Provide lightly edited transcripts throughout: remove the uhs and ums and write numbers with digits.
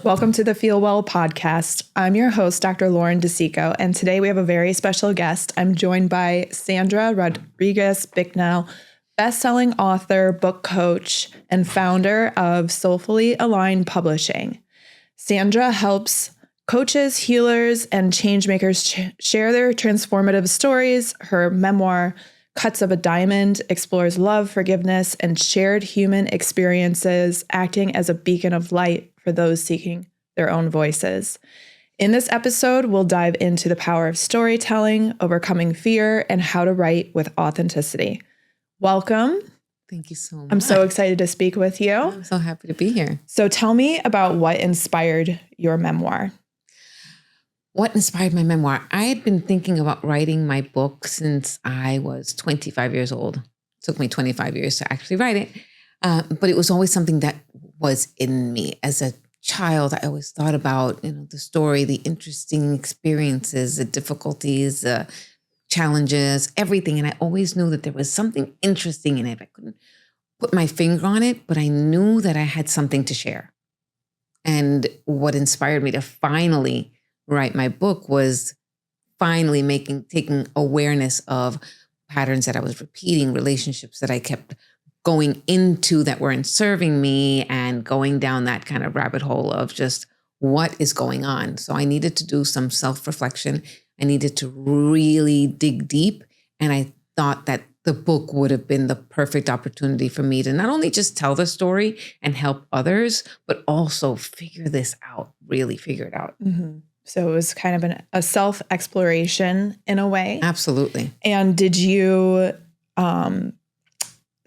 Welcome to the FeelWell Podcast. I'm your host, Dr. Lauren DeCicco, and today we have a very special guest. I'm joined by Sandra Rodriguez Bicknell, bestselling author, book coach, and founder of Soulfully Aligned Publishing. Sandra helps coaches, healers, and changemakers share their transformative stories. Her memoir, Cuts of a Diamond, explores love, forgiveness, and shared human experiences, acting as a beacon of light for those seeking their own voices. In this episode, we'll dive into the power of storytelling, overcoming fear, and how to write with authenticity. Welcome. Thank you so much. I'm so excited to speak with you. I'm so happy to be here. So tell me about what inspired your memoir. What inspired my memoir? I had been thinking about writing my book since I was 25 years old. It took me 25 years to actually write it. But it was always something that was in me. As a child, I always thought about, the story, the interesting experiences, the difficulties, the challenges, everything. And I always knew that there was something interesting in it. I couldn't put my finger on it, but I knew that I had something to share. And what inspired me to finally write my book was finally taking awareness of patterns that I was repeating, relationships that I kept going into that weren't serving me, and going down that kind of rabbit hole of just what is going on. So I needed to do some self-reflection. I needed to really dig deep. And I thought that the book would have been the perfect opportunity for me to not only just tell the story and help others, but also really figure it out. Mm-hmm. So it was kind of a self-exploration in a way. Absolutely. And did you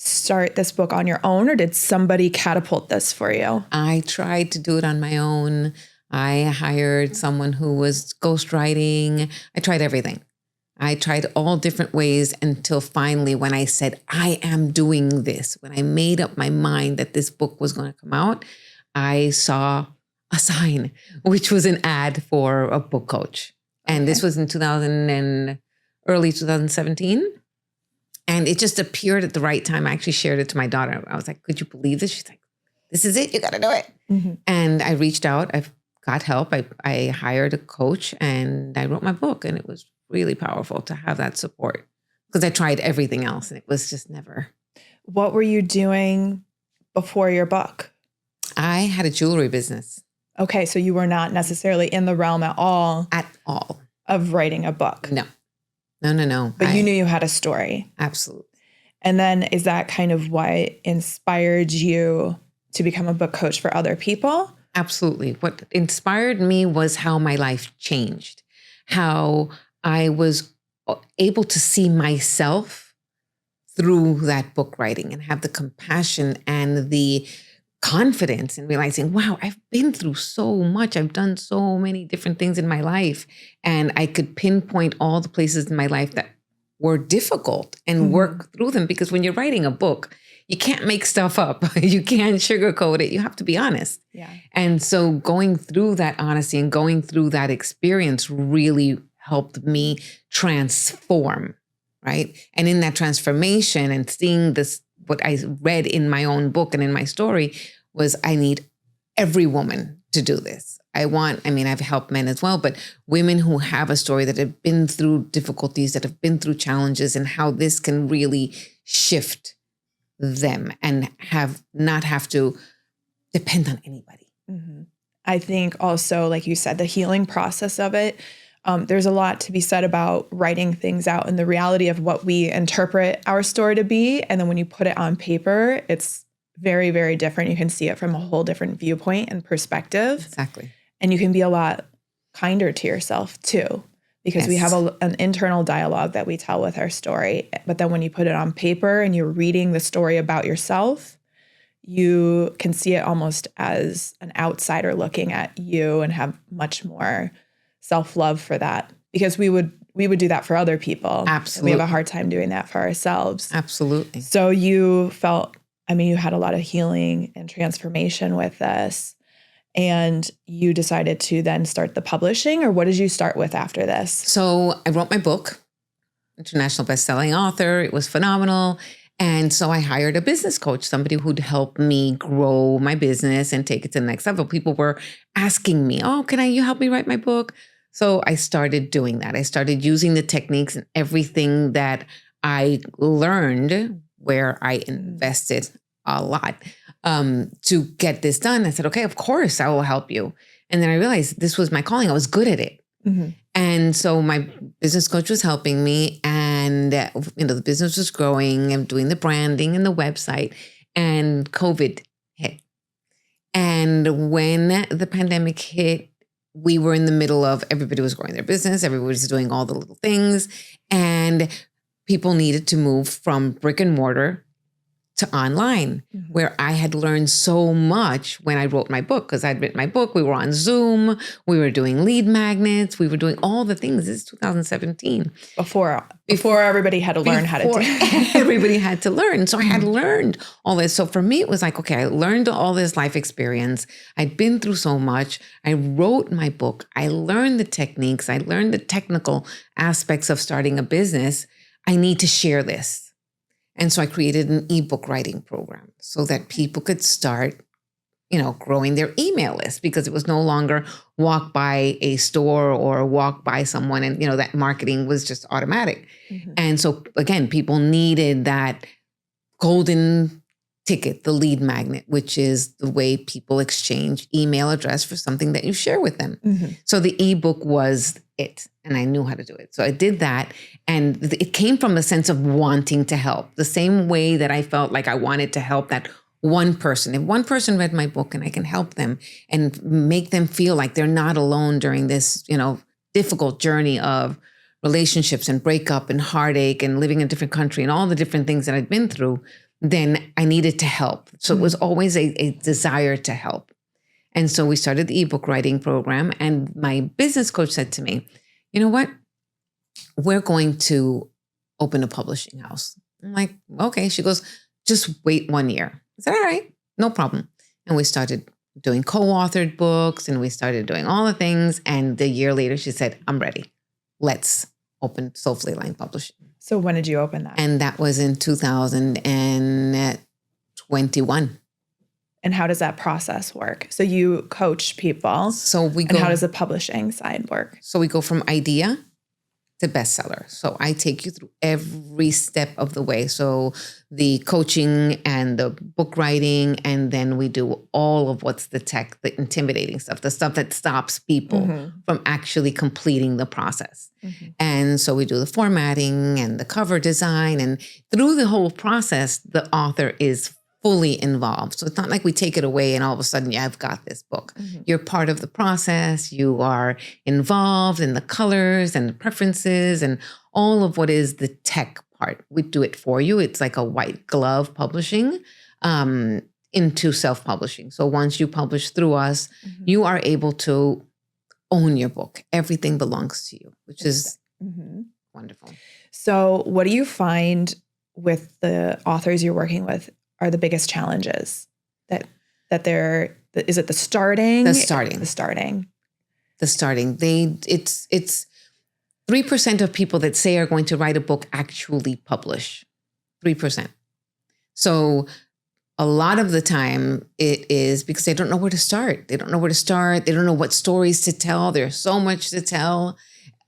start this book on your own, or did somebody catapult this for you? I tried to do it on my own. I hired someone who was ghostwriting. I tried everything. I tried all different ways until finally when I said, I am doing this, when I made up my mind that this book was going to come out, I saw a sign, which was an ad for a book coach. And this was in early 2017. And it just appeared at the right time. I actually shared it to my daughter. I was like, could you believe this? She's like, this is it. You got to do it. Mm-hmm. And I reached out. I got help. I hired a coach and I wrote my book. And it was really powerful to have that support because I tried everything else and it was just never. What were you doing before your book? I had a jewelry business. Okay, so you were not necessarily in the realm at all. At all. Of writing a book. No. But you knew you had a story. Absolutely. And then is that kind of what inspired you to become a book coach for other people? Absolutely. What inspired me was how my life changed, how I was able to see myself through that book writing and have the compassion and the confidence in realizing, wow, I've been through so much. I've done so many different things in my life. And I could pinpoint all the places in my life that were difficult and work through them. Because when you're writing a book, you can't make stuff up. You can't sugarcoat it. You have to be honest. Yeah. And so going through that honesty and going through that experience really helped me transform, right? And in that transformation and seeing this, what I read in my own book and in my story was I need every woman to do this. I've helped men as well, but women who have a story that have been through difficulties, that have been through challenges, and how this can really shift them and not have to depend on anybody. Mm-hmm. I think also, like you said, the healing process of it, there's a lot to be said about writing things out and the reality of what we interpret our story to be. And then when you put it on paper, it's very, very different. You can see it from a whole different viewpoint and perspective. Exactly. And you can be a lot kinder to yourself too, because we have an internal dialogue that we tell with our story. But then when you put it on paper and you're reading the story about yourself, you can see it almost as an outsider looking at you and have much more self-love for that, because we would do that for other people. Absolutely. We have a hard time doing that for ourselves. Absolutely. So you felt, you had a lot of healing and transformation with this, and you decided to then start the publishing, or what did you start with after this? So I wrote my book, international bestselling author. It was phenomenal. And so I hired a business coach, somebody who'd help me grow my business and take it to the next level. People were asking me, oh, you help me write my book? So I started doing that. I started using the techniques and everything that I learned, where I invested a lot to get this done. I said, okay, of course I will help you. And then I realized this was my calling. I was good at it. Mm-hmm. And so my business coach was helping me, and the business was growing and doing the branding and the website, and COVID hit. And when the pandemic hit, we were in the middle of, everybody was growing their business. Everybody was doing all the little things, and people needed to move from brick and mortar to online, where I had learned so much when I wrote my book, because I'd written my book. We were on Zoom. We were doing lead magnets. We were doing all the things. This is 2017. Before everybody had to learn how to do it. Everybody had to learn. So I had learned all this. So for me, it was like, okay, I learned all this life experience. I'd been through so much. I wrote my book. I learned the techniques. I learned the technical aspects of starting a business. I need to share this. And so I created an ebook writing program so that people could start, growing their email list, because it was no longer walk by a store or walk by someone. And, that marketing was just automatic. Mm-hmm. And so again, people needed that golden ticket, the lead magnet, which is the way people exchange email address for something that you share with them. Mm-hmm. So the ebook was it, and I knew how to do it. So I did that, and it came from a sense of wanting to help, the same way that I felt like I wanted to help that one person. If one person read my book and I can help them and make them feel like they're not alone during this, difficult journey of relationships and breakup and heartache and living in a different country and all the different things that I'd been through, then I needed to help. So it was always a desire to help. And so we started the ebook writing program, and my business coach said to me, you know what? We're going to open a publishing house. I'm like, okay. She goes, just wait 1 year. I said, all right, no problem. And we started doing co-authored books, and we started doing all the things. And a year later, she said, I'm ready. Let's open Soulfully Aligned Publishing. So when did you open that? And that was in 2021. And how does that process work? So you coach people. And how does the publishing side work? So we go from idea to bestseller. So I take you through every step of the way. So the coaching and the book writing, and then we do all of what's the tech, the intimidating stuff, the stuff that stops people from actually completing the process. And so we do the formatting and the cover design, and through the whole process, the author is fully involved. So it's not like we take it away and all of a sudden, yeah, I've got this book. You're part of the process. You are involved in the colors and the preferences and all of what is the tech part. We do it for you. It's like a white glove publishing into self-publishing. So once you publish through us, you are able to own your book. Everything belongs to you, which is wonderful. So what do you find with the authors you're working with are the biggest challenges that they're, is it the starting? The starting. It's 3% of people that say are going to write a book actually publish. 3%. So a lot of the time it is because they don't know where to start. They don't know where to start. They don't know what stories to tell. There's so much to tell.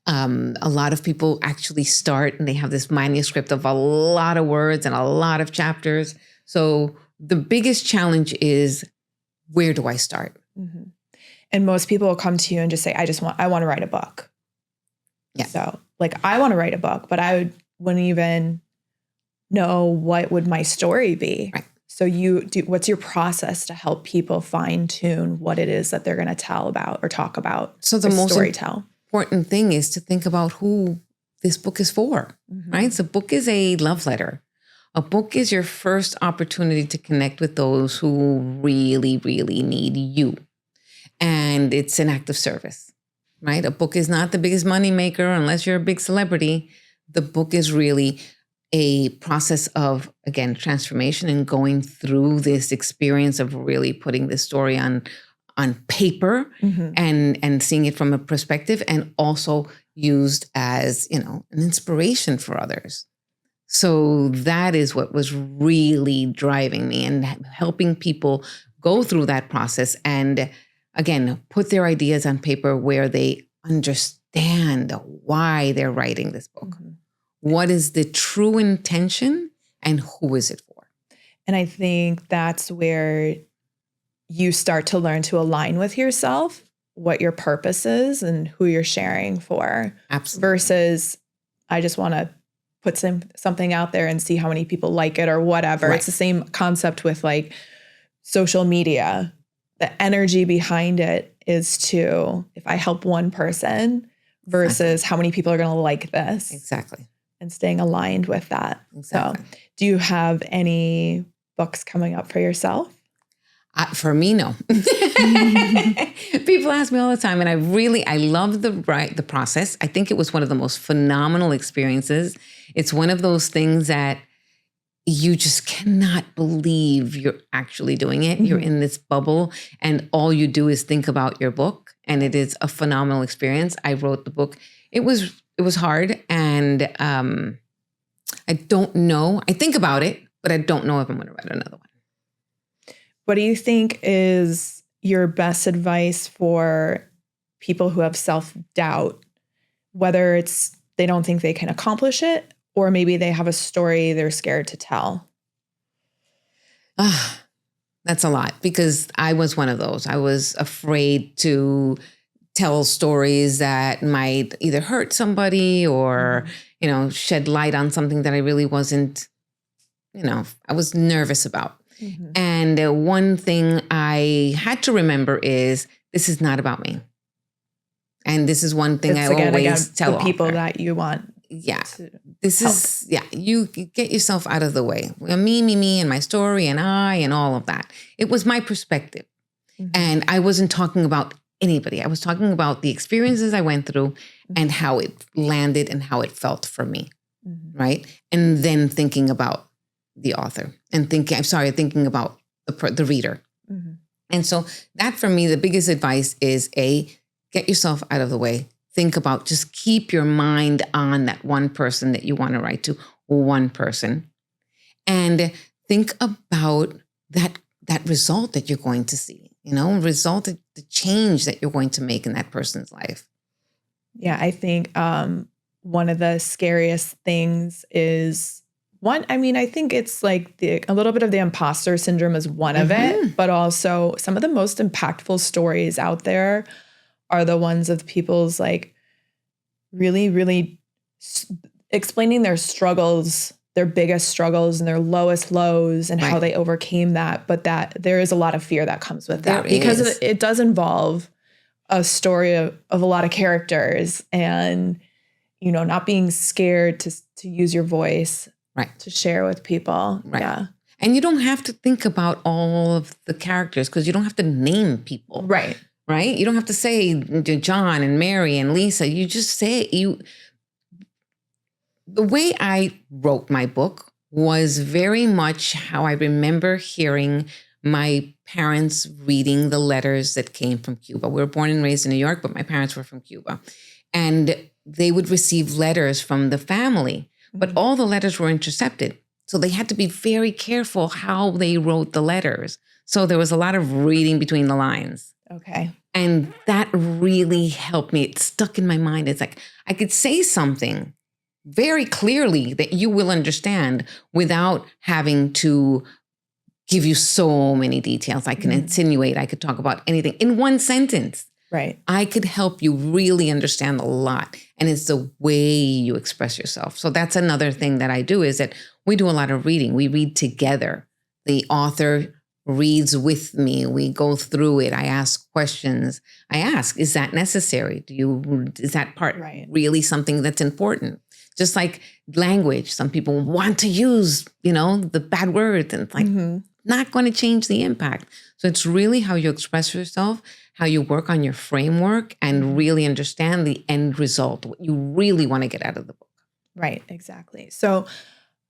A lot of people actually start and they have this manuscript of a lot of words and a lot of chapters. So the biggest challenge is, where do I start? And most people will come to you and just say, I want to write a book. Yeah. So like, I want to write a book, but wouldn't even know what would my story be. Right. So what's your process to help people fine tune what it is that they're going to tell about or talk about? So the most storytell. Important thing is to think about who this book is for, right? So a book is a love letter. A book is your first opportunity to connect with those who really, really need you. And it's an act of service, right? A book is not the biggest money maker unless you're a big celebrity. The book is really a process of, again, transformation and going through this experience of really putting this story on paper and seeing it from a perspective, and also used as, an inspiration for others. So that is what was really driving me, and helping people go through that process and, again, put their ideas on paper where they understand why they're writing this book. Mm-hmm. What is the true intention and who is it for? And I think that's where you start to learn to align with yourself, what your purpose is and who you're sharing for. Absolutely. Versus, I just want to put something out there and see how many people like it or whatever. Right. It's the same concept with like social media. The energy behind it is to, if I help one person versus how many people are going to like this. Exactly. And staying aligned with that. Exactly. So do you have any books coming up for yourself? For me, no. People ask me all the time, and I love the process. I think it was one of the most phenomenal experiences. It's one of those things that you just cannot believe you're actually doing it. Mm-hmm. You're in this bubble, and all you do is think about your book, and it is a phenomenal experience. I wrote the book. It was hard, and I don't know. I think about it, but I don't know if I'm going to write another one. What do you think is your best advice for people who have self-doubt, whether it's they don't think they can accomplish it, or maybe they have a story they're scared to tell? That's a lot, because I was one of those. I was afraid to tell stories that might either hurt somebody or, shed light on something that I really wasn't, I was nervous about. Mm-hmm. And one thing I had to remember is this is not about me. And this is one thing I always tell the people that you want. Yeah. You get yourself out of the way. Me, and my story and I and all of that. It was my perspective. Mm-hmm. And I wasn't talking about anybody. I was talking about the experiences I went through and how it landed and how it felt for me. Mm-hmm. Right. And then thinking about the author and thinking about the reader. Mm-hmm. And so that for me, the biggest advice is get yourself out of the way. Think about, just keep your mind on that one person that you want to write to, one person. And think about that result that you're going to see, the change that you're going to make in that person's life. Yeah, I think one of the scariest things is I think it's like a little bit of the imposter syndrome is one of it, but also some of the most impactful stories out there are the ones of people's like really, really explaining their struggles, their biggest struggles and their lowest lows and how they overcame that. But that there is a lot of fear that comes with that because it does involve a story of a lot of characters and, not being scared to use your voice. Right. To share with people. Right. Yeah. And you don't have to think about all of the characters because you don't have to name people. Right. Right. You don't have to say John and Mary and Lisa. You just say the way I wrote my book was very much how I remember hearing my parents reading the letters that came from Cuba. We were born and raised in New York, but my parents were from Cuba. And they would receive letters from the family. But all the letters were intercepted. So they had to be very careful how they wrote the letters. So there was a lot of reading between the lines. Okay. And that really helped me. It stuck in my mind. It's like I could say something very clearly that you will understand without having to give you so many details. I can insinuate, I could talk about anything in one sentence. Right. I could help you really understand a lot. And it's the way you express yourself. So that's another thing that I do is that we do a lot of reading. We read together. The author reads with me. We go through it. I ask questions. I ask, is that necessary? Is that part really something that's important? Just like language. Some people want to use, the bad words and it's like not going to change the impact. So it's really how you express yourself, how you work on your framework and really understand the end result, what you really want to get out of the book. Right, exactly. So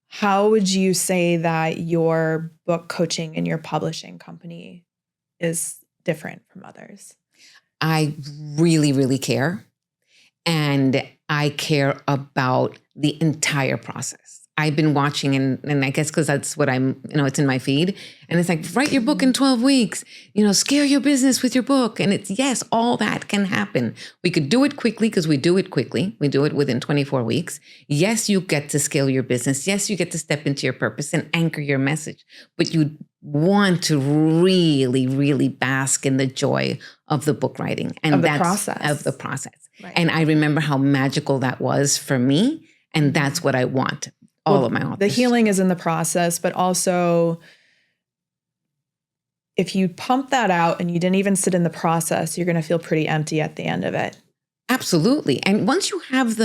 how would you say that your book coaching and your publishing company is different from others? I really, really care. And I care about the entire process. I've been watching, and I guess because that's what it's in my feed. And it's like, write your book in 12 weeks, scale your business with your book. And it's, yes, all that can happen. We could do it quickly because we do it quickly. We do it within 24 weeks. Yes, you get to scale your business. Yes, you get to step into your purpose and anchor your message. But you want to really, really bask in the joy of the book writing and of the process. Right. And I remember how magical that was for me. And that's what I want. All of my authors. The healing is in the process, but also if you pump that out and you didn't even sit in the process, you're going to feel pretty empty at the end of it. Absolutely. And once you have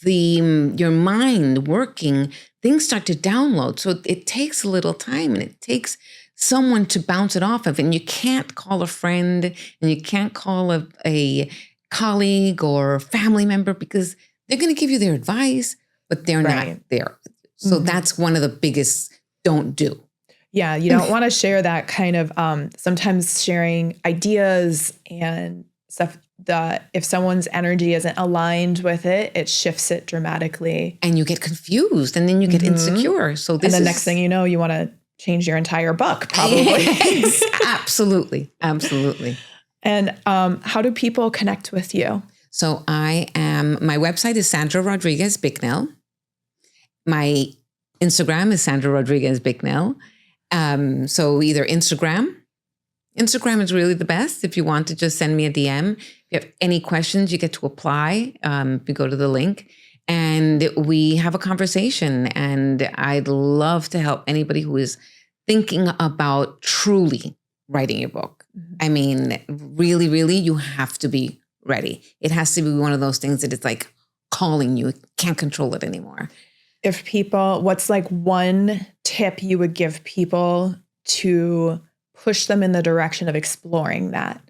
your mind working, things start to download. So it takes a little time and it takes someone to bounce it off of. And you can't call a friend and you can't call a colleague or family member because they're going to give you their advice, but they're not there. So that's one of the biggest don't do. Yeah, you don't want to share that kind of, sometimes sharing ideas and stuff that if someone's energy isn't aligned with it, it shifts it dramatically. And you get confused and then you get insecure. So this and the next thing you know, you want to change your entire book, probably. Absolutely. Absolutely. And how do people connect with you? So my website is Sandra Rodriguez Bicknell. My Instagram is Sandra Rodriguez Bicknell. So either Instagram is really the best. If you want to just send me a DM, if you have any questions, you get to apply. You go to the link and we have a conversation. And I'd love to help anybody who is thinking about truly writing your book. I mean, really, really, you have to be ready. It has to be one of those things that it's like calling you. You can't control it anymore. What's like one tip you would give people to push them in the direction of exploring that?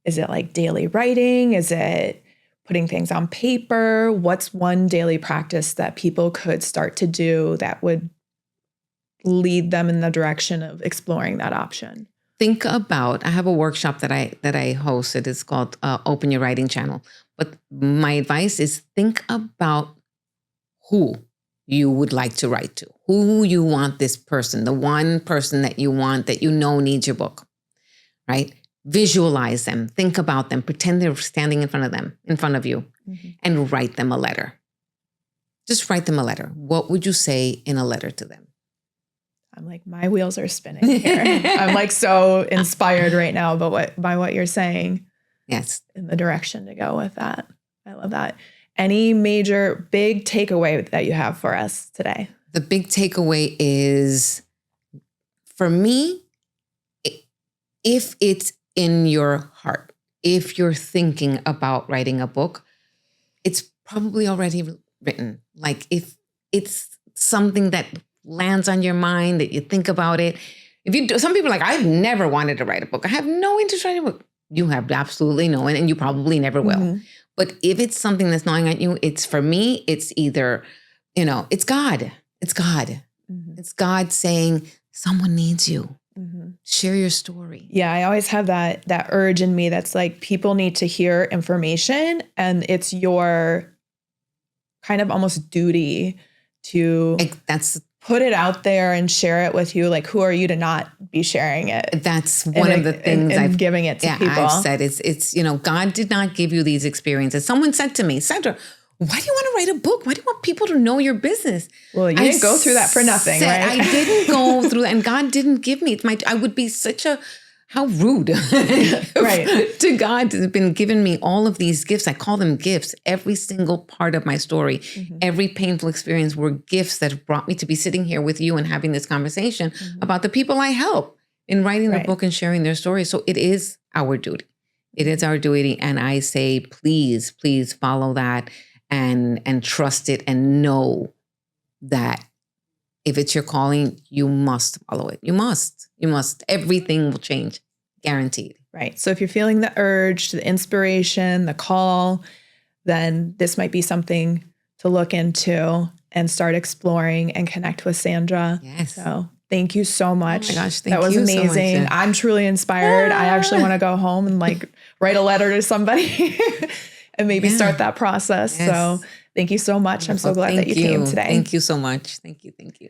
Is it like daily writing? Is it putting things on paper? What's one daily practice that people could start to do that would lead them in the direction of exploring that option? Think about, I have a workshop that I host. It is called Open Your Writing Channel. But my advice is think about who you would like to write to, who you want this person, the one person that you want that you know needs your book, right? Visualize them, think about them, pretend they're standing in front of you, and write them a letter. Just write them a letter. What would you say in a letter to them? I'm like, my wheels are spinning here. I'm like so inspired right now by what you're saying. Yes. In the direction to go with that. I love that. Any major big takeaway that you have for us today? The big takeaway is, for me, if it's in your heart, if you're thinking about writing a book, it's probably already written. Like if it's something that lands on your mind, that you think about it. If you do, some people are like, I've never wanted to write a book. I have no interest in writing a book. You have absolutely no, and you probably never will. But if it's something that's gnawing at you, for me, it's either, it's God. It's God. It's God saying, someone needs you. Share your story. Yeah, I always have that urge in me that's like, people need to hear information, and it's your kind of almost duty to put it out there and share it with you. Like, who are you to not be sharing it? That's one of the things I've giving it to people. I've said it's God did not give you these experiences. Someone said to me, Sandra, why do you want to write a book? Why do you want people to know your business? Well, you didn't go through that for nothing, right? I didn't go through that, and God didn't give me. I would be how rude right. to God has been giving me all of these gifts. I call them gifts. Every single part of my story, every painful experience were gifts that have brought me to be sitting here with you and having this conversation about the people I help in writing the book and sharing their stories. So it is our duty. It is our duty. And I say, please, please follow that and trust it, and know that if it's your calling, you must follow it. You must. Everything will change. Guaranteed. Right. So if you're feeling the urge, the inspiration, the call, then this might be something to look into and start exploring and connect with Sandra. Yes. So thank you so much. Oh my gosh, that was amazing. So much. I'm truly inspired. I actually want to go home and write a letter to somebody and maybe start that process. Yes. So Thank you so much. I'm so glad that you came today. Thank you so much. Thank you. Thank you.